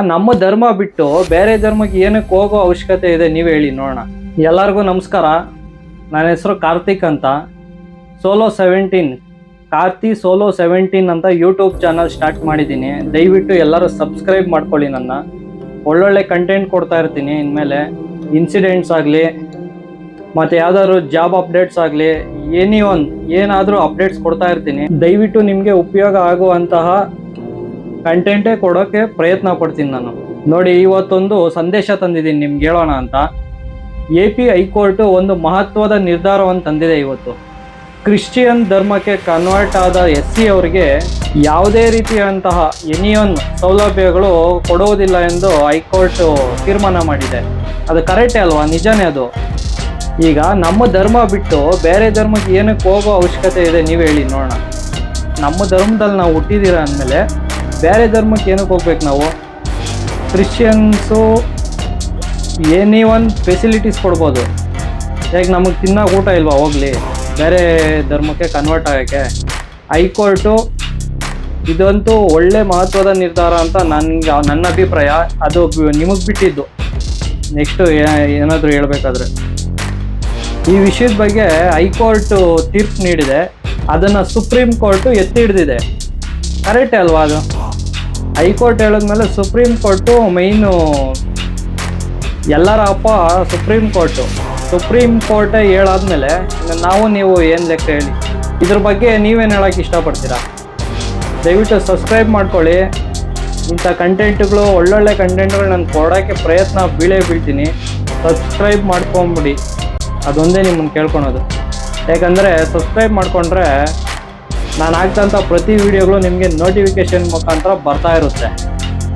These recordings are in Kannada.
ನಮ್ಮ ಧರ್ಮ ಬಿಟ್ಟು ಬೇರೆ ಧರ್ಮಕ್ಕೆ ಏನಕ್ಕೆ ಹೋಗೋ ಅವಶ್ಯಕತೆ ಇದೆ ನೀವು ಹೇಳಿ ನೋಡೋಣ. ಎಲ್ಲರಿಗೂ ನಮಸ್ಕಾರ. ನನ್ನ ಹೆಸರು ಕಾರ್ತಿಕ್ ಅಂತ. ಕಾರ್ತಿ ಸೋಲೋ 17 ಅಂತ ಯೂಟ್ಯೂಬ್ ಚಾನಲ್ ಸ್ಟಾರ್ಟ್ ಮಾಡಿದ್ದೀನಿ. ದಯವಿಟ್ಟು ಎಲ್ಲರೂ ಸಬ್ಸ್ಕ್ರೈಬ್ ಮಾಡ್ಕೊಳ್ಳಿ. ನನ್ನ ಒಳ್ಳೊಳ್ಳೆ ಕಂಟೆಂಟ್ ಕೊಡ್ತಾ ಇರ್ತೀನಿ. ಇನ್ಮೇಲೆ ಇನ್ಸಿಡೆಂಟ್ಸ್ ಆಗಲಿ ಮತ್ತು ಯಾವ್ದಾದ್ರು ಜಾಬ್ ಅಪ್ಡೇಟ್ಸ್ ಆಗಲಿ ಏನಾದರೂ ಅಪ್ಡೇಟ್ಸ್ ಕೊಡ್ತಾ ಇರ್ತೀನಿ. ದಯವಿಟ್ಟು ನಿಮಗೆ ಉಪಯೋಗ ಆಗುವಂತಹ ಕಂಟೆಂಟೇ ಕೊಡೋಕ್ಕೆ ಪ್ರಯತ್ನ ಪಡ್ತೀನಿ ನಾನು. ನೋಡಿ, ಇವತ್ತೊಂದು ಸಂದೇಶ ತಂದಿದ್ದೀನಿ ನಿಮ್ಗೆ ಹೇಳೋಣ ಅಂತ. AP ಹೈಕೋರ್ಟು ಒಂದು ಮಹತ್ವದ ನಿರ್ಧಾರವನ್ನು ತಂದಿದೆ ಇವತ್ತು. ಕ್ರಿಶ್ಚಿಯನ್ ಧರ್ಮಕ್ಕೆ ಕನ್ವರ್ಟ್ ಆದ SC ಅವರಿಗೆ ಯಾವುದೇ ರೀತಿಯಾದಂತಹ ಸೌಲಭ್ಯಗಳು ಕೊಡುವುದಿಲ್ಲ ಎಂದು ಹೈಕೋರ್ಟು ತೀರ್ಮಾನ ಮಾಡಿದೆ. ಅದು ಕರೆಕ್ಟೇ ಅಲ್ವಾ? ನಿಜಾನೇ ಅದು. ಈಗ ನಮ್ಮ ಧರ್ಮ ಬಿಟ್ಟು ಬೇರೆ ಧರ್ಮಕ್ಕೆ ಏನಕ್ಕೆ ಹೋಗೋ ಅವಶ್ಯಕತೆ ಇದೆ ನೀವು ಹೇಳಿ ನೋಡೋಣ. ನಮ್ಮ ಧರ್ಮದಲ್ಲಿ ನಾವು ಹುಟ್ಟಿದ್ದೀರ ಅಂದಮೇಲೆ ಬೇರೆ ಧರ್ಮಕ್ಕೆ ಏನಕ್ಕೆ ಹೋಗ್ಬೇಕು ನಾವು? ಕ್ರಿಶ್ಚಿಯನ್ಸು ಫೆಸಿಲಿಟೀಸ್ ಕೊಡ್ಬೋದು. ಯಾಕೆ ನಮಗೆ ತಿನ್ನೋಕೆ ಊಟ ಇಲ್ವಾ? ಹೋಗಲಿ ಬೇರೆ ಧರ್ಮಕ್ಕೆ ಕನ್ವರ್ಟ್ ಆಗೋಕ್ಕೆ. ಹೈಕೋರ್ಟು ಇದಂತೂ ಒಳ್ಳೆ ಮಹತ್ವದ ನಿರ್ಧಾರ ಅಂತ ನನ್ನ ಅಭಿಪ್ರಾಯ. ಅದು ನಿಮಗೆ ಬಿಟ್ಟಿದ್ದು. ನೆಕ್ಸ್ಟು ಏನಾದರೂ ಹೇಳ್ಬೇಕಾದ್ರೆ ಈ ವಿಷಯದ ಬಗ್ಗೆ ಹೈಕೋರ್ಟು ತೀರ್ಪು ನೀಡಿದೆ. ಅದನ್ನು ಸುಪ್ರೀಂ ಕೋರ್ಟು ಎತ್ತಿ ಹಿಡಿದಿದೆ. ಕರೆಕ್ಟೇ ಅಲ್ವಾ? ಅದು ಹೈಕೋರ್ಟ್ ಹೇಳಿದ್ಮೇಲೆ ಸುಪ್ರೀಂ ಕೋರ್ಟು ಮೈನು ಎಲ್ಲರ ಅಪ್ಪ ಸುಪ್ರೀಂ ಕೋರ್ಟೇ ಹೇಳಾದ್ಮೇಲೆ ನೀವು ಏನು ಲೆಕ್ಕ ಹೇಳಿ? ಇದ್ರ ಬಗ್ಗೆ ನೀವೇನು ಹೇಳೋಕ್ಕೆ ಇಷ್ಟಪಡ್ತೀರಾ? ದಯವಿಟ್ಟು ಸಬ್ಸ್ಕ್ರೈಬ್ ಮಾಡ್ಕೊಳ್ಳಿ. ಇಂಥ ಕಂಟೆಂಟ್ಗಳು ಒಳ್ಳೊಳ್ಳೆ ಕಂಟೆಂಟ್ಗಳು ನಾನು ಕೊಡೋಕ್ಕೆ ಬೀಳ್ತೀನಿ. ಸಬ್ಸ್ಕ್ರೈಬ್ ಮಾಡ್ಕೊಂಬಿಡಿ. ಅದೊಂದೇ ನಿಮ್ಮನ್ನು ಕೇಳ್ಕೊಳೋದು. ಯಾಕಂದರೆ ಸಬ್ಸ್ಕ್ರೈಬ್ ಮಾಡಿಕೊಂಡ್ರೆ ನಾನು ಆಗ್ತಂಥ ಪ್ರತಿ ವಿಡಿಯೋಗಳು ನಿಮಗೆ ನೋಟಿಫಿಕೇಷನ್ ಮುಖಾಂತರ ಬರ್ತಾ ಇರುತ್ತೆ.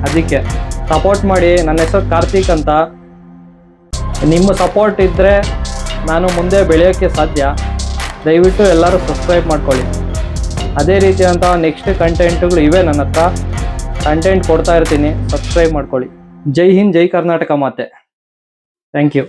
ಅದಕ್ಕೆ ಸಪೋರ್ಟ್ ಮಾಡಿ. ನನ್ನ ಹೆಸರು ಕಾರ್ತಿಕ್ ಅಂತ. ನಿಮ್ಮ ಸಪೋರ್ಟ್ ಇದ್ದರೆ ನಾನು ಮುಂದೆ ಬೆಳೆಯೋಕ್ಕೆ ಸಾಧ್ಯ. ದಯವಿಟ್ಟು ಎಲ್ಲರೂ ಸಬ್ಸ್ಕ್ರೈಬ್ ಮಾಡ್ಕೊಳ್ಳಿ. ಅದೇ ರೀತಿಯಾದಂಥ ನೆಕ್ಸ್ಟ್ ಕಂಟೆಂಟ್ಗಳು ಇವೆ. ನನ್ನ ಹತ್ರ ಕಂಟೆಂಟ್ ಕೊಡ್ತಾ ಇರ್ತೀನಿ. ಸಬ್ಸ್ಕ್ರೈಬ್ ಮಾಡ್ಕೊಳ್ಳಿ. ಜೈ ಹಿಂದ್, ಜೈ ಕರ್ನಾಟಕ ಮಾತೆ. Thank you.